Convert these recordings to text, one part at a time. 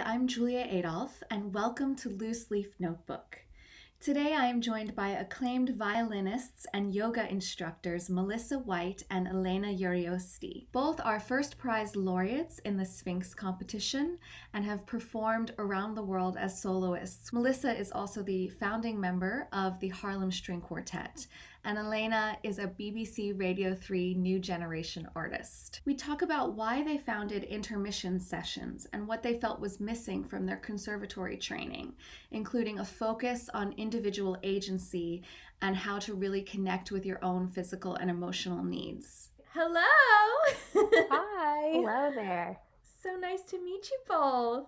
I'm Julia Adolph, and welcome to LooseLeaf Notebook. Today I am joined by acclaimed violinists and yoga instructors Melissa White and Elena Urioste. Both are first prize laureates in the Sphinx competition and have performed around the world as soloists. Melissa is also the founding member of the Harlem String Quartet, and Elena is a BBC Radio 3 New Generation artist. We talk about why they founded Intermission Sessions and what they felt was missing from their conservatory training, including a focus on individual agency and how to really connect with your own physical and emotional needs. Hello! Hi! Hello there. So nice to meet you both.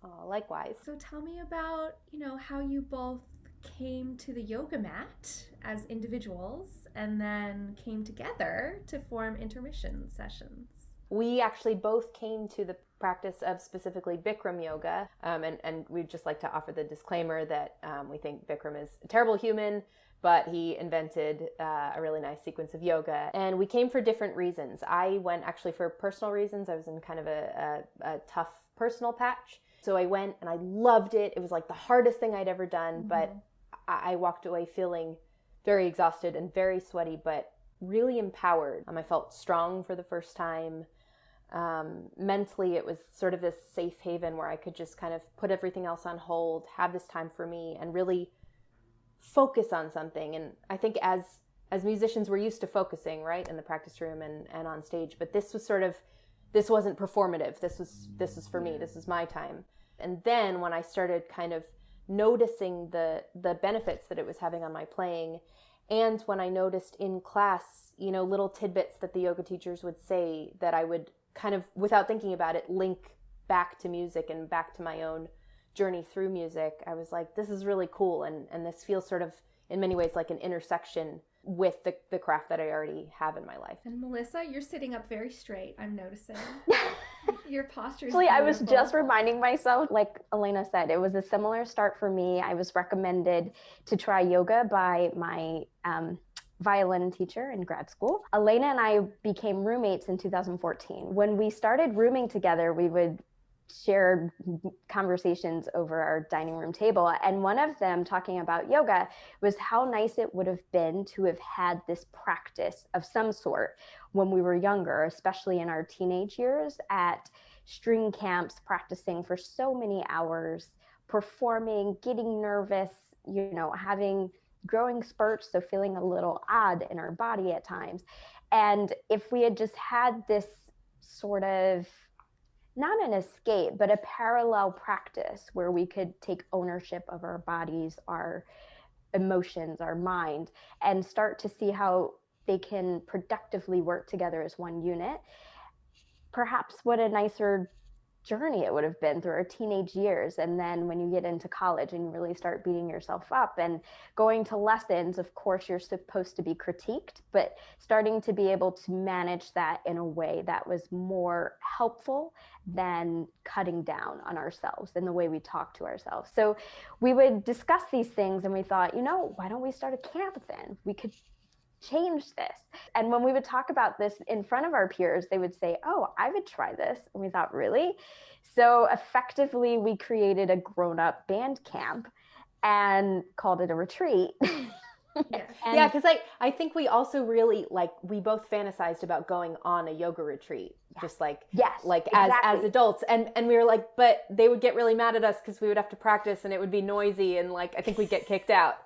Oh, likewise. So tell me about, how you both came to the yoga mat as individuals and then came together to form Intermission Sessions. We actually both came to the practice of specifically Bikram yoga, and we'd just like to offer the disclaimer that we think Bikram is a terrible human, but he invented a really nice sequence of yoga, and we came for different reasons. I went actually for personal reasons. I was in kind of a tough personal patch, so I went and I loved it. It was like the hardest thing I'd ever done, but I walked away feeling very exhausted and very sweaty, but really empowered. I felt strong for the first time. Mentally, it was sort of this safe haven where I could just kind of put everything else on hold, have this time for me, and really focus on something. And I think as musicians, we're used to focusing, right, in the practice room and on stage. But this wasn't performative. This was for me. This was my time. And then when I started kind of noticing the benefits that it was having on my playing, and when I noticed in class, little tidbits that the yoga teachers would say that I would kind of, without thinking about it, link back to music and back to my own journey through music, I was like, this is really cool. And this feels sort of, in many ways, like an intersection with the craft that I already have in my life. And Melissa, you're sitting up very straight, I'm noticing. Your posture is Actually, beautiful. I was just reminding myself, like Elena said, it was a similar start for me. I was recommended to try yoga by my violin teacher in grad school. Elena and I became roommates in 2014. When we started rooming together, we would share conversations over our dining room table. And one of them, talking about yoga, was how nice it would have been to have had this practice of some sort when we were younger, especially in our teenage years, at string camps, practicing for so many hours, performing, getting nervous, having growing spurts, so feeling a little odd in our body at times. And if we had just had this sort of, not an escape, but a parallel practice where we could take ownership of our bodies, our emotions, our mind, and start to see how they can productively work together as one unit, perhaps what a nicer journey it would have been through our teenage years. And then when you get into college and you really start beating yourself up and going to lessons, of course, you're supposed to be critiqued, but starting to be able to manage that in a way that was more helpful than cutting down on ourselves in the way we talk to ourselves. So we would discuss these things and we thought, why don't we start a camp then? We could change this. And when we would talk about this in front of our peers, they would say, oh, I would try this. And we thought, really? So effectively, we created a grown-up band camp and called it a retreat. Yeah, because I think we also really, we both fantasized about going on a yoga retreat, just as adults. And we were like, but they would get really mad at us because we would have to practice and it would be noisy and I think we'd get kicked out.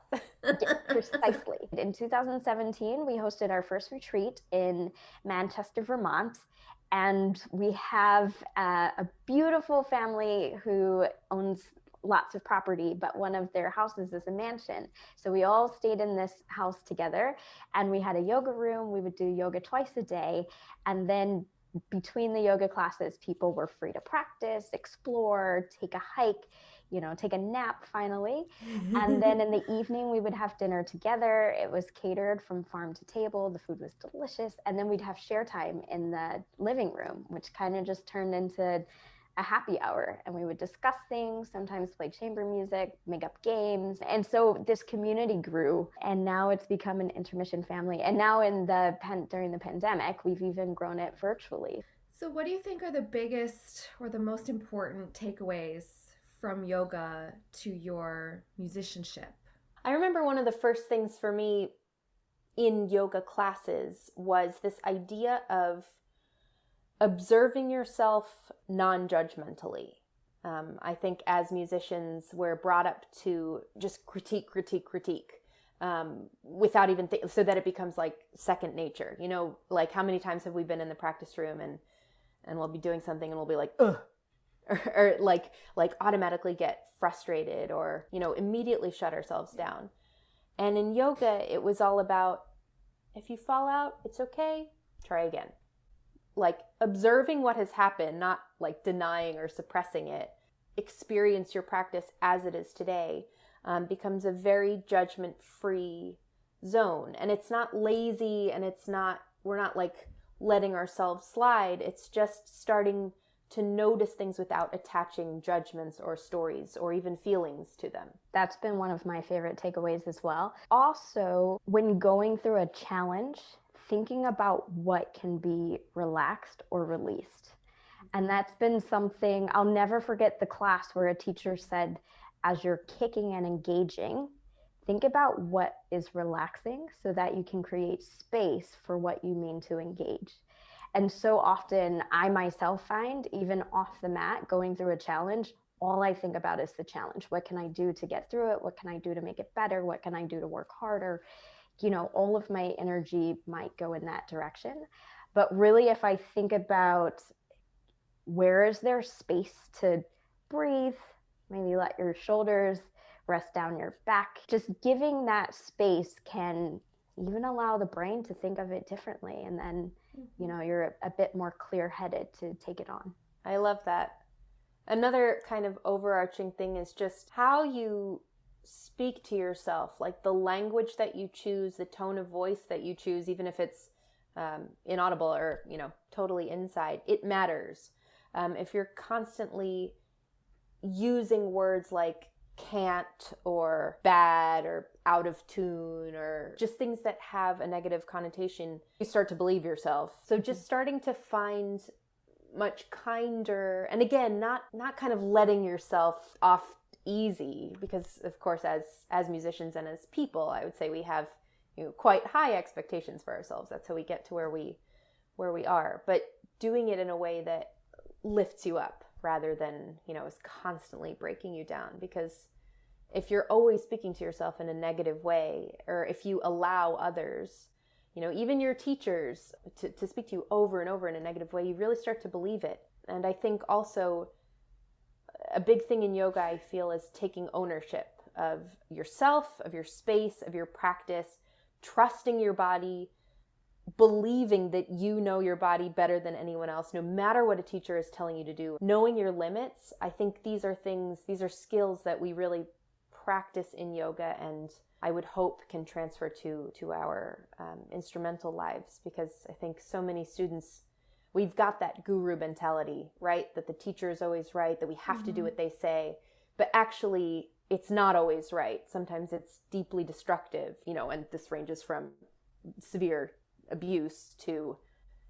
Precisely. In 2017, we hosted our first retreat in Manchester, Vermont. And we have a beautiful family who owns lots of property, but one of their houses is a mansion. So we all stayed in this house together and we had a yoga room. We would do yoga twice a day. And then between the yoga classes, people were free to practice, explore, take a hike, take a nap finally. And then in the evening, we would have dinner together. It was catered from farm to table. The food was delicious. And then we'd have share time in the living room, which kind of just turned into a happy hour, and we would discuss things, sometimes play chamber music, make up games. And so this community grew, and now it's become an intermission family. And now during the pandemic, we've even grown it virtually. So what do you think are the biggest or the most important takeaways from yoga to your musicianship? I remember one of the first things for me in yoga classes was this idea of observing yourself non-judgmentally. I think as musicians, we're brought up to just critique, without even so that it becomes like second nature. You know, like how many times have we been in the practice room and we'll be doing something and we'll be like, ugh, or like automatically get frustrated or, you know, immediately shut ourselves down. And in yoga, it was all about, if you fall out, it's okay, try again. Like observing what has happened, not like denying or suppressing it. Experience your practice as it is today becomes a very judgment-free zone. And it's not lazy and we're not like letting ourselves slide. It's just starting to notice things without attaching judgments or stories or even feelings to them. That's been one of my favorite takeaways as well. Also, when going through a challenge, thinking about what can be relaxed or released. And that's been something, I'll never forget the class where a teacher said, as you're kicking and engaging, think about what is relaxing so that you can create space for what you mean to engage. And so often I myself find, even off the mat, going through a challenge, all I think about is the challenge. What can I do to get through it? What can I do to make it better? What can I do to work harder? You know, all of my energy might go in that direction. But really, if I think about where is there space to breathe, maybe let your shoulders rest down your back, just giving that space can even allow the brain to think of it differently. And then, you know, you're a bit more clear-headed to take it on. I love that. Another kind of overarching thing is just how you speak to yourself, like the language that you choose, the tone of voice that you choose, even if it's inaudible or, you know, totally inside, it matters. If you're constantly using words like can't or bad or out of tune or just things that have a negative connotation, you start to believe yourself. So just starting to find much kinder, and again, not kind of letting yourself off easy, because of course as musicians and as people, I would say we have, you know, quite high expectations for ourselves. That's how we get to where we are, but doing it in a way that lifts you up rather than, you know, is constantly breaking you down. Because if you're always speaking to yourself in a negative way, or if you allow others, you know, even your teachers to speak to you over and over in a negative way, you really start to believe it. And I think also a big thing in yoga, I feel, is taking ownership of yourself, of your space, of your practice, trusting your body, believing that you know your body better than anyone else, no matter what a teacher is telling you to do. Knowing your limits, I think these are skills that we really practice in yoga, and I would hope can transfer to our instrumental lives, because I think so many students, we've got that guru mentality, right? That the teacher is always right, that we have to do what they say, but actually it's not always right. Sometimes it's deeply destructive, you know, and this ranges from severe abuse to,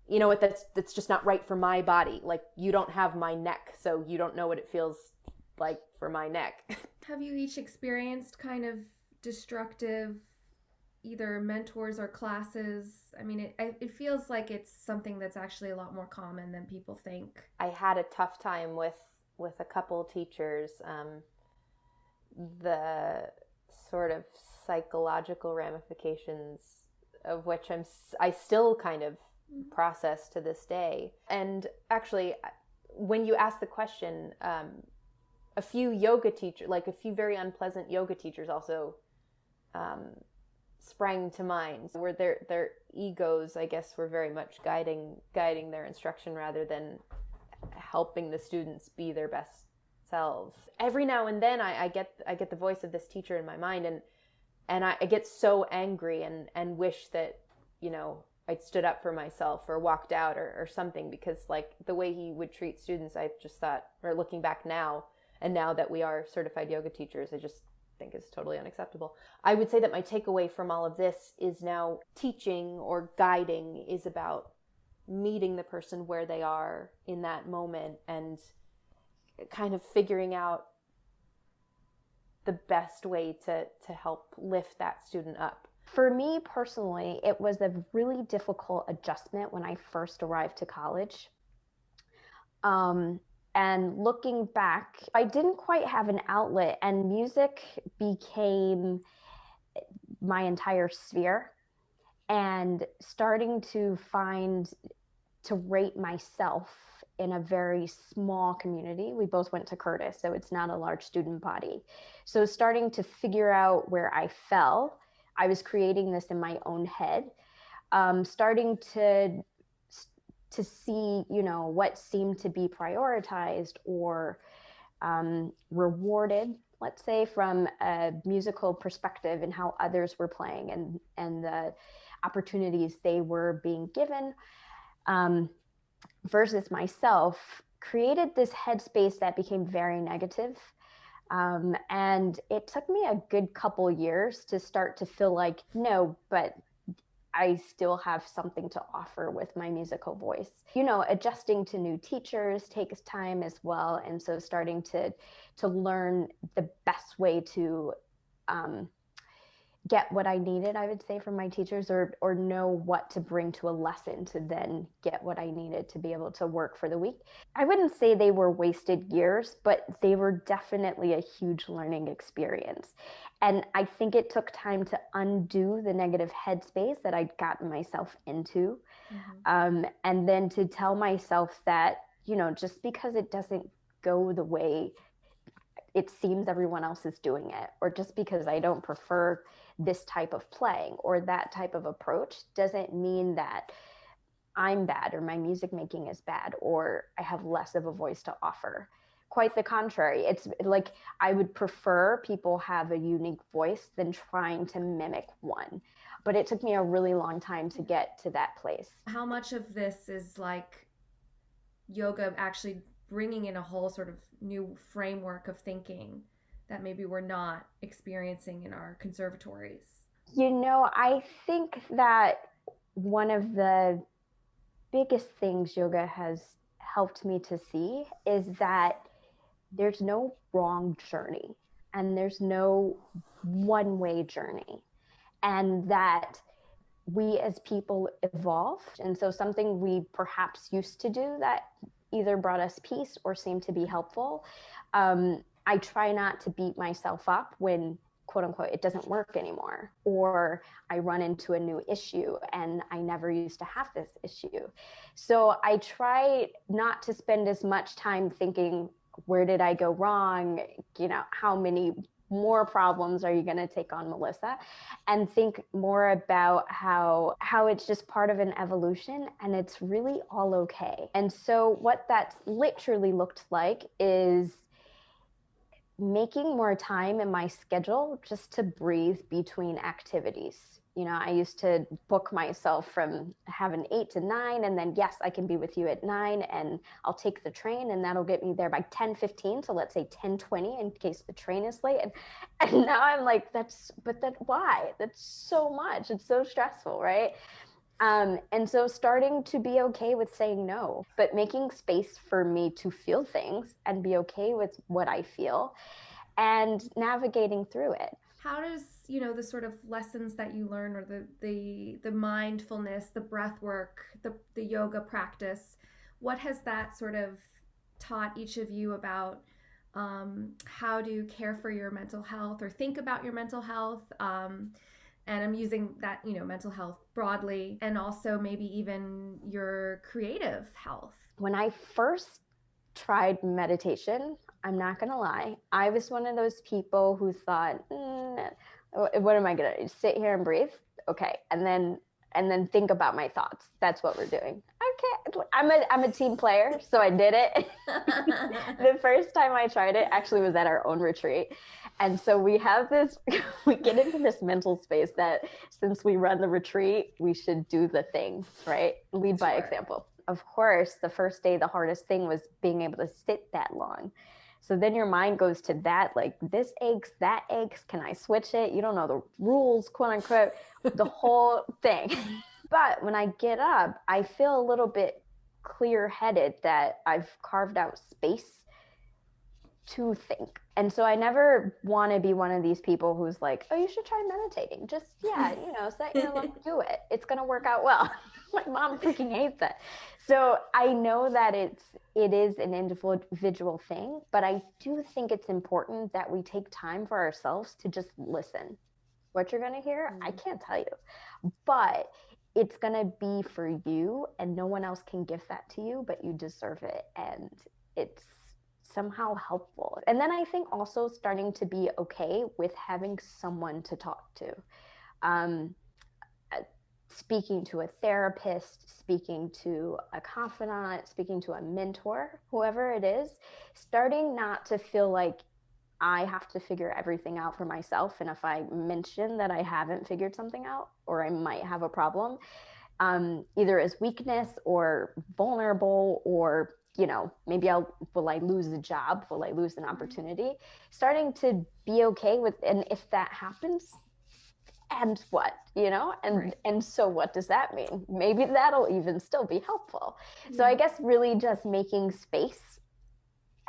you know what, that's just not right for my body. Like, you don't have my neck, so you don't know what it feels like for my neck. Have you each experienced kind of destructive either mentors or classes? I mean, it feels like it's something that's actually a lot more common than people think. I had a tough time with a couple teachers. The sort of psychological ramifications of which I still kind of process to this day. And actually, when you ask the question, a few yoga teachers, like a few very unpleasant yoga teachers also sprang to mind, where their egos, I guess, were very much guiding their instruction rather than helping the students be their best selves. Every now and then I get the voice of this teacher in my mind, and I get so angry and wish that, you know, I'd stood up for myself or walked out or something, because like the way he would treat students, I just thought, or looking back now, and now that we are certified yoga teachers, I just think is totally unacceptable. I would say that my takeaway from all of this is now teaching or guiding is about meeting the person where they are in that moment and kind of figuring out the best way to help lift that student up? For me personally, it was a really difficult adjustment when I first arrived to college. And looking back, I didn't quite have an outlet, and music became my entire sphere. And starting to rate myself in a very small community. We both went to Curtis, so it's not a large student body. So starting to figure out where I fell, I was creating this in my own head, starting to see, what seemed to be prioritized or rewarded, let's say, from a musical perspective, and how others were playing and the opportunities they were being given, versus myself, created this headspace that became very negative. And it took me a good couple years to start to feel like, no, but I still have something to offer with my musical voice. Adjusting to new teachers takes time as well. And so starting to learn the best way to get what I needed, I would say, from my teachers, or know what to bring to a lesson to then get what I needed to be able to work for the week. I wouldn't say they were wasted years, but they were definitely a huge learning experience. And I think it took time to undo the negative headspace that I'd gotten myself into. Mm-hmm. And then to tell myself that, just because it doesn't go the way it seems everyone else is doing it, or just because I don't prefer this type of playing or that type of approach, doesn't mean that I'm bad or my music making is bad or I have less of a voice to offer. Quite the contrary. It's like I would prefer people have a unique voice than trying to mimic one. But it took me a really long time to get to that place. How much of this is like yoga actually bringing in a whole sort of new framework of thinking that maybe we're not experiencing in our conservatories? I think that one of the biggest things yoga has helped me to see is that there's no wrong journey and there's no one-way journey, and that we as people evolved. And so something we perhaps used to do that either brought us peace or seemed to be helpful, I try not to beat myself up when, quote unquote, it doesn't work anymore, or I run into a new issue and I never used to have this issue. So I try not to spend as much time thinking, where did I go wrong? How many more problems are you going to take on, Melissa? And think more about how it's just part of an evolution and it's really all okay. And so what that's literally looked like is making more time in my schedule just to breathe between activities. I used to book myself from having 8 to 9, and then, yes, I can be with you at 9, and I'll take the train, and that'll get me there by 10:15. So let's say 10:20 in case the train is late. And now I'm like, why? That's so much. It's so stressful, right? And so starting to be okay with saying no, but making space for me to feel things and be okay with what I feel and navigating through it. How does, the sort of lessons that you learn, or the mindfulness, the breath work, the yoga practice, what has that sort of taught each of you about how to care for your mental health or think about your mental health? And I'm using that, mental health broadly, and also maybe even your creative health. When I first tried meditation, I'm not going to lie, I was one of those people who thought, what am I going to do? Sit here and breathe? Okay. And then think about my thoughts. That's what we're doing. Okay. I'm a team player, so I did it. The first time I tried it actually was at our own retreat. And so we get into this mental space that since we run the retreat, we should do the thing, right? Lead by example. Of course, the first day, the hardest thing was being able to sit that long. So then your mind goes to that, like, this aches, that aches, can I switch it? You don't know the rules, quote unquote, the whole thing. But when I get up, I feel a little bit clear-headed that I've carved out space to think. And so I never want to be one of these people who's like, oh, you should try meditating. Just, set your alarm, do it. It's going to work out well. My mom freaking hates it. So I know that it is an individual thing, but I do think it's important that we take time for ourselves to just listen. What you're going to hear, I can't tell you, but it's going to be for you, and no one else can give that to you, but you deserve it. And it's somehow helpful. And then I think also starting to be okay with having someone to talk to. Speaking to a therapist, speaking to a confidant, speaking to a mentor, whoever it is, starting not to feel like I have to figure everything out for myself. And if I mention that I haven't figured something out, or I might have a problem, either as weakness or vulnerable, or maybe will I lose a job? Will I lose an opportunity? Starting to be okay with, and if that happens, and what, and so what does that mean? Maybe that'll even still be helpful. Yeah. So I guess really just making space.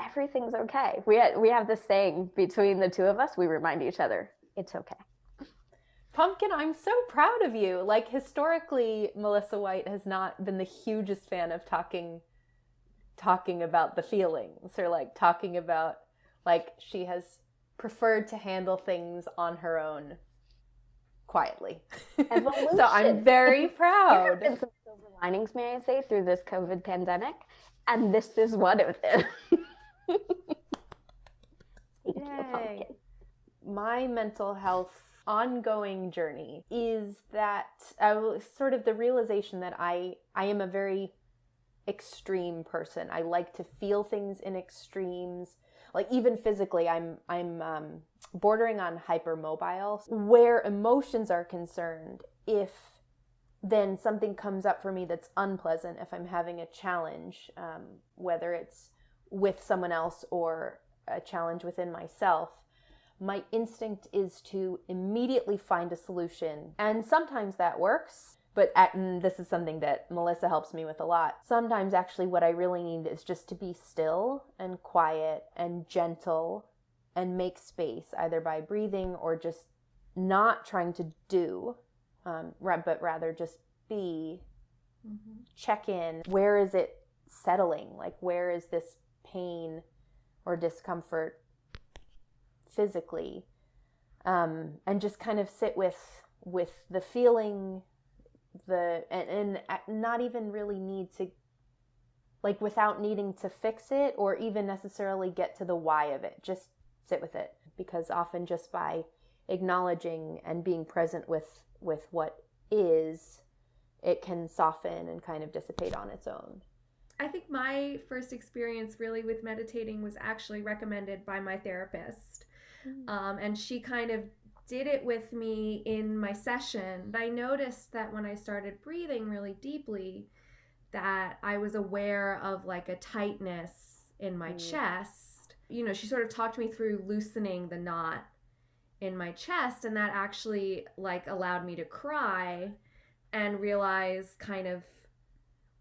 Everything's okay. We have this saying between the two of us. We remind each other, it's okay. Pumpkin, I'm so proud of you. Like, historically, Melissa White has not been the hugest fan of talking about the feelings, or like talking about, like, she has preferred to handle things on her own quietly. So I'm very proud. There have been some silver linings, may I say, through this COVID pandemic, and this is one of them. Thank you, Pumpkin. My mental health ongoing journey is that sort of the realization that I am a very extreme person. I like to feel things in extremes. Like, even physically, I'm bordering on hypermobile. Where emotions are concerned, if then something comes up for me that's unpleasant, if I'm having a challenge, whether it's with someone else or a challenge within myself, my instinct is to immediately find a solution. And sometimes that works. But and this is something that Melissa helps me with a lot. Sometimes actually what I really need is just to be still and quiet and gentle and make space, either by breathing or just not trying to do, but rather just be, check in. Where is it settling? Like, where is this pain or discomfort physically? And just kind of sit with the feeling, and not even really need to, like, without needing to fix it or even necessarily get to the why of it, just sit with it. Because often just by acknowledging and being present with what is, it can soften and kind of dissipate on its own. I think my first experience really with meditating was actually recommended by my therapist. And she kind of did it with me in my session. I noticed that when I started breathing really deeply, that I was aware of like a tightness in my chest. She sort of talked me through loosening the knot in my chest, and that actually like allowed me to cry and realize kind of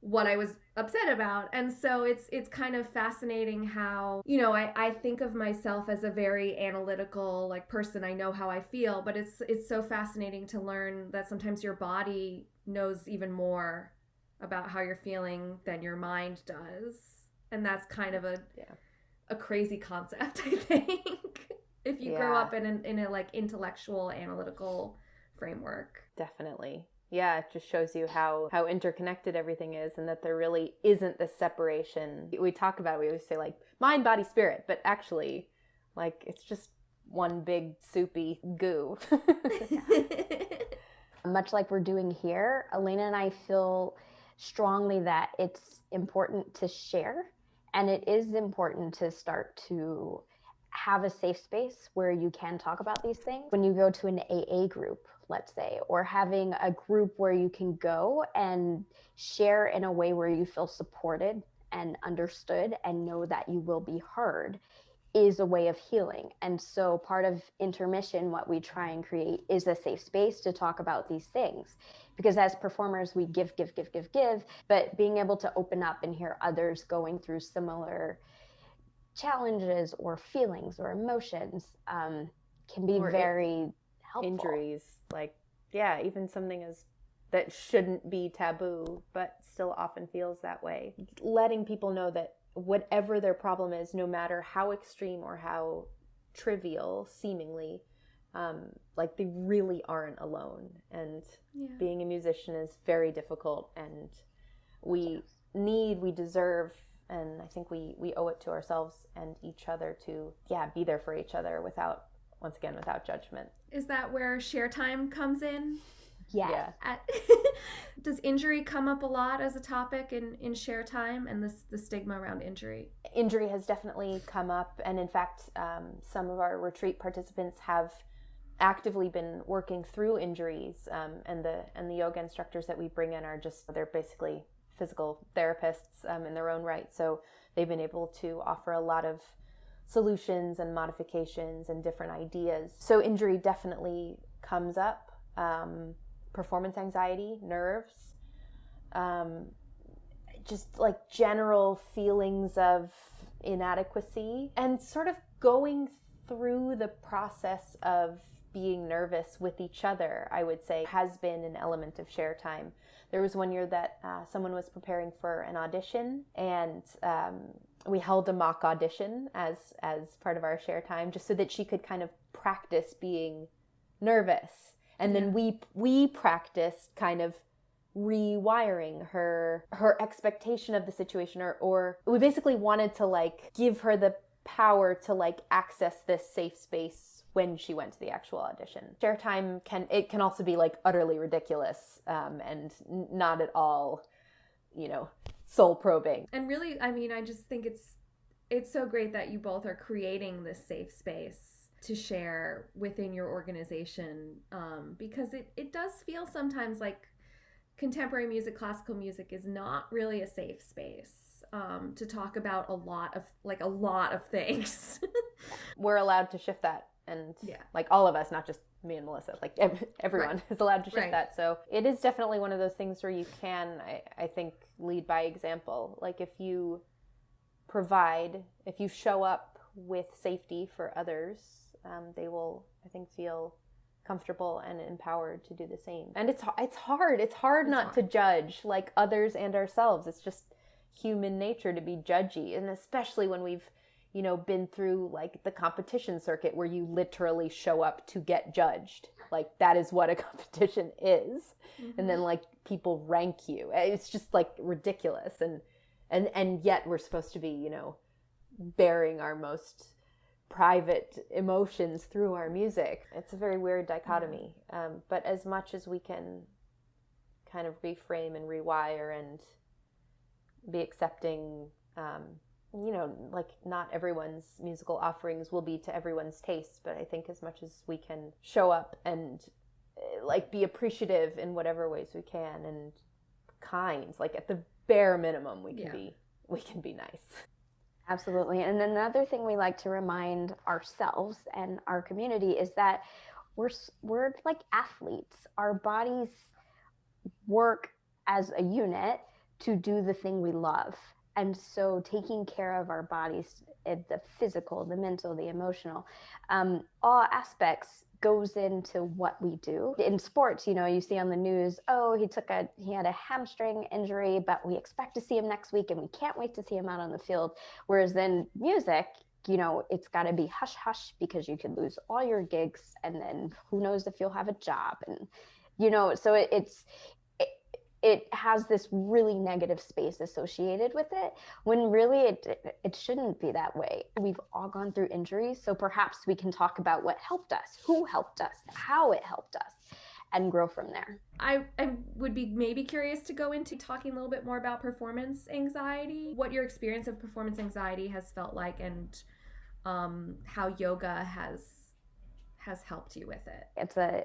what I was upset about. And so it's kind of fascinating how, I think of myself as a very analytical like person. I know how I feel, but it's so fascinating to learn that sometimes your body knows even more about how you're feeling than your mind does. And that's kind of a crazy concept, I think, if you grow up in a like intellectual, analytical framework. Definitely. Yeah, it just shows you how interconnected everything is, and that there really isn't this separation. We talk about, we always say like mind, body, spirit, but actually like it's just one big soupy goo. Much like we're doing here, Elena and I feel strongly that it's important to share, and it is important to start to have a safe space where you can talk about these things. When you go to an AA group, let's say, or having a group where you can go and share in a way where you feel supported and understood and know that you will be heard, is a way of healing. And so part of intermission, what we try and create is a safe space to talk about these things. Because as performers, we give, but being able to open up and hear others going through similar challenges or feelings or emotions can be very helpful. Injuries, like, yeah, even something as that shouldn't be taboo, but still often feels that way. Letting people know that whatever their problem is, no matter how extreme or how trivial seemingly, like they really aren't alone. And being a musician is very difficult, and we deserve, and I think we owe it to ourselves and each other to be there for each other without judgment. Is that where share time comes in? Yeah. Does injury come up a lot as a topic in share time, and the stigma around injury? Injury has definitely come up, and in fact, some of our retreat participants have actively been working through injuries, and the yoga instructors that we bring in they're basically physical therapists in their own right. So they've been able to offer a lot of solutions and modifications and different ideas. So injury definitely comes up. Performance anxiety, nerves, just like general feelings of inadequacy, and sort of going through the process of being nervous with each other, I would say, has been an element of share time. There was one year that someone was preparing for an audition, and we held a mock audition as part of our share time, just so that she could kind of practice being nervous. And then we practiced kind of rewiring her expectation of the situation, or we basically wanted to like give her the power to like access this safe space when she went to the actual audition. Share time can also be like utterly ridiculous, and not at all, soul probing. And really, I mean, I just think it's so great that you both are creating this safe space to share within your organization, because it does feel sometimes like contemporary music, classical music is not really a safe space to talk about a lot of things. We're allowed to shift that, and like all of us, not just me and Melissa, like everyone is allowed to shift that. So it is definitely one of those things where you can, I think, lead by example. Like if you show up with safety for others, they will, I think, feel comfortable and empowered to do the same. And it's hard not to judge like others and ourselves. It's just human nature to be judgy, and especially when we've been through like the competition circuit where you literally show up to get judged. Like that is what a competition is. Mm-hmm. And then like people rank you. It's just like ridiculous, and yet we're supposed to be bearing our most private emotions through our music. It's a very weird dichotomy. But as much as we can kind of reframe and rewire and be accepting, like not everyone's musical offerings will be to everyone's taste, but I think as much as we can show up and like be appreciative in whatever ways we can, and kind, like at the bare minimum we can be nice. Absolutely. And another thing we like to remind ourselves and our community is that we're like athletes. Our bodies work as a unit to do the thing we love. And so taking care of our bodies, the physical, the mental, the emotional, all aspects goes into what we do. In sports, you see on the news, he had a hamstring injury, but we expect to see him next week and we can't wait to see him out on the field. Whereas then music, it's got to be hush hush because you could lose all your gigs, and then who knows if you'll have a job. And, so it has this really negative space associated with it, when really it shouldn't be that way. We've all gone through injuries, so perhaps we can talk about what helped us, who helped us, how it helped us, and grow from there. I would be maybe curious to go into talking a little bit more about performance anxiety, what your experience of performance anxiety has felt like, and how yoga has helped you with it. It's a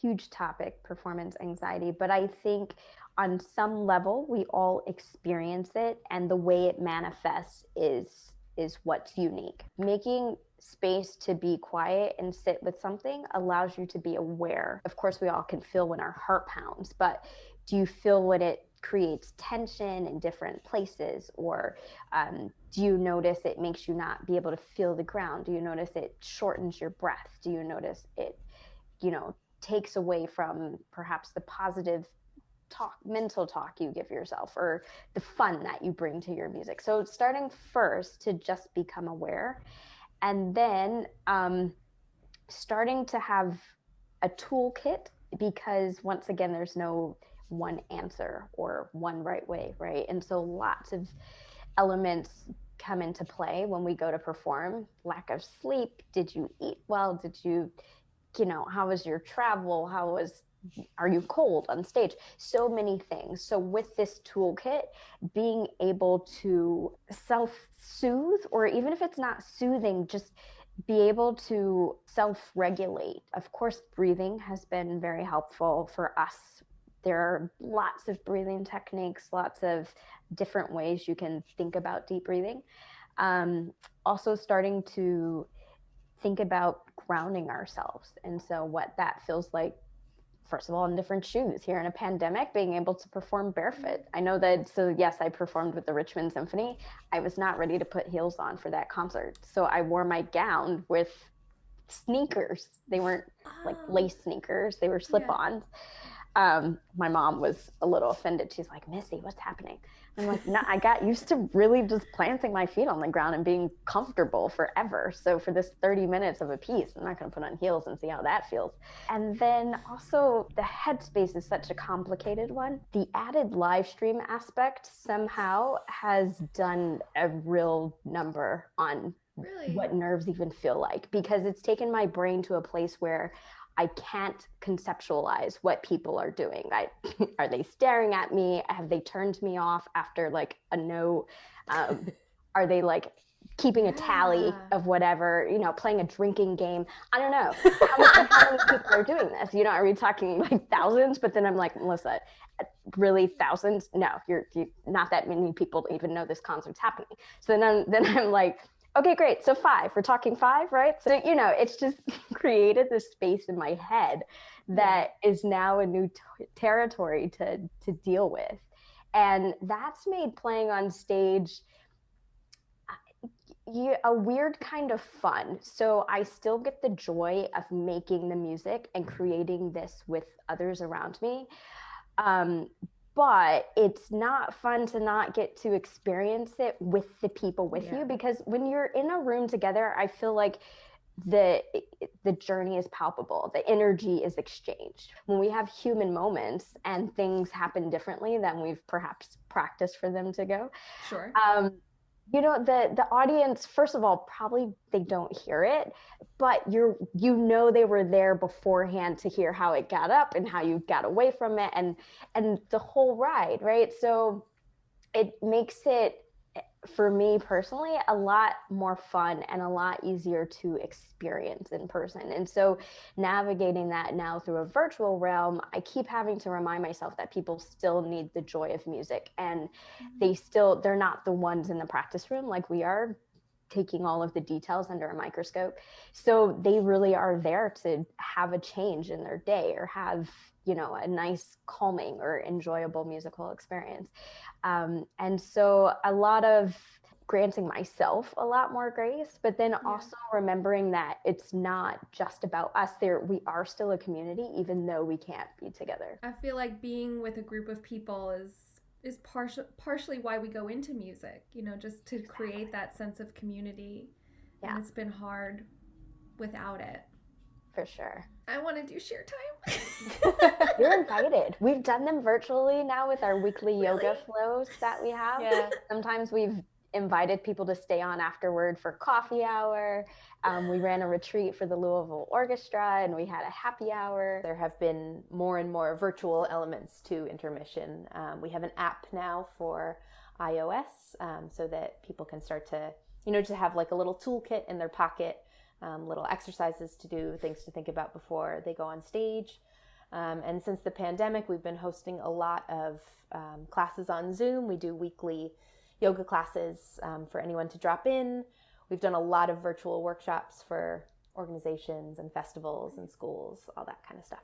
huge topic, performance anxiety, but I think on some level we all experience it, and the way it manifests is is what's unique. Making space to be quiet and sit with something allows you to be aware. Of course, we all can feel when our heart pounds, but do you feel when it creates tension in different places? Or do you notice it makes you not be able to feel the ground? Do you notice it shortens your breath? Do you notice it, takes away from perhaps the positive mental talk you give yourself, or the fun that you bring to your music? So starting first to just become aware, and then starting to have a toolkit, because once again, there's no one answer or one right way, right? And so lots of elements come into play when we go to perform. Lack of sleep, did you eat well? Did you, how was your travel? Are you cold on stage? So many things. So with this toolkit, being able to self-soothe, or even if it's not soothing, just be able to self-regulate. Of course, breathing has been very helpful for us. There are lots of breathing techniques, lots of different ways you can think about deep breathing. Also starting to think about grounding ourselves. And so what that feels like, first of all, in different shoes. Here in a pandemic, being able to perform barefoot. I know that, so yes, I performed with the Richmond Symphony. I was not ready to put heels on for that concert. So I wore my gown with sneakers. They weren't like lace sneakers, they were slip-ons. My mom was a little offended. She's like, Missy, what's happening? I'm like, no, I got used to really just planting my feet on the ground and being comfortable forever. So for this 30 minutes of a piece, I'm not going to put on heels and see how that feels. And then also the headspace is such a complicated one. The added live stream aspect somehow has done a real number on what nerves even feel like, because it's taken my brain to a place where I can't conceptualize what people are doing. Are they staring at me? Have they turned me off after like a no? Are they like keeping a tally of whatever, playing a drinking game? I don't know. How many people are doing this? Are we talking like thousands? But then I'm like, Melissa, really thousands? No, you're not that many people even know this concert's happening. So then I'm like, okay, great. So 5, we're talking 5, right? So, it's just created this space in my head that is now a new territory to deal with. And that's made playing on stage a weird kind of fun. So I still get the joy of making the music and creating this with others around me. But it's not fun to not get to experience it with the people with you, because when you're in a room together, I feel like the journey is palpable. The energy is exchanged. When we have human moments and things happen differently than we've perhaps practiced for them to go. Sure. The audience, first of all, probably they don't hear it, but they were there beforehand to hear how it got up and how you got away from it and the whole ride, right? So it makes it, for me personally, a lot more fun and a lot easier to experience in person. And so navigating that now through a virtual realm, I keep having to remind myself that people still need the joy of music, and they're not the ones in the practice room like we are, taking all of the details under a microscope. So they really are there to have a change in their day, or have, a nice calming or enjoyable musical experience. And so a lot of granting myself a lot more grace, but then also remembering that it's not just about us. We are still a community, even though we can't be together. I feel like being with a group of people is partially why we go into music, just to create that sense of community. And it's been hard without it. For sure. I want to do share time. You're invited. We've done them virtually now with our weekly yoga flows that we have. Yeah. Sometimes we've invited people to stay on afterward for coffee hour. We ran a retreat for the Louisville Orchestra, and we had a happy hour. There have been more and more virtual elements to Intermission. We have an app now for iOS, so that people can start to, to have like a little toolkit in their pocket, little exercises to do, things to think about before they go on stage. And since the pandemic, we've been hosting a lot of classes on Zoom. We do weekly yoga classes for anyone to drop in. We've done a lot of virtual workshops for organizations and festivals and schools, all that kind of stuff.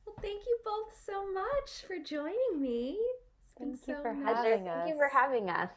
Well, thank you both so much for joining me. Thank you for Thank having you for having us.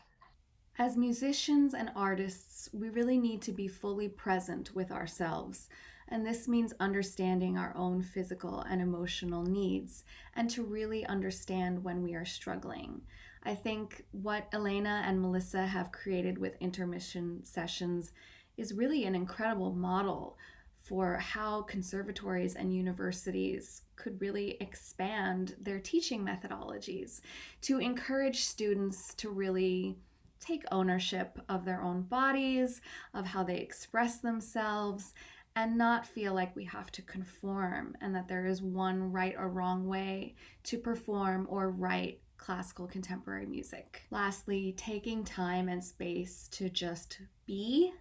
As musicians and artists, we really need to be fully present with ourselves. And this means understanding our own physical and emotional needs and to really understand when we are struggling. I think what Elena and Melissa have created with Intermission Sessions is really an incredible model for how conservatories and universities could really expand their teaching methodologies to encourage students to really take ownership of their own bodies, of how they express themselves, and not feel like we have to conform and that there is one right or wrong way to perform or write classical contemporary music. Lastly, taking time and space to just be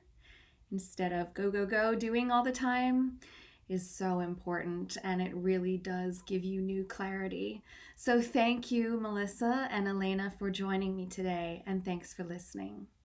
instead of go, go, go doing all the time is so important, and it really does give you new clarity. So thank you, Melissa and Elena, for joining me today, and thanks for listening.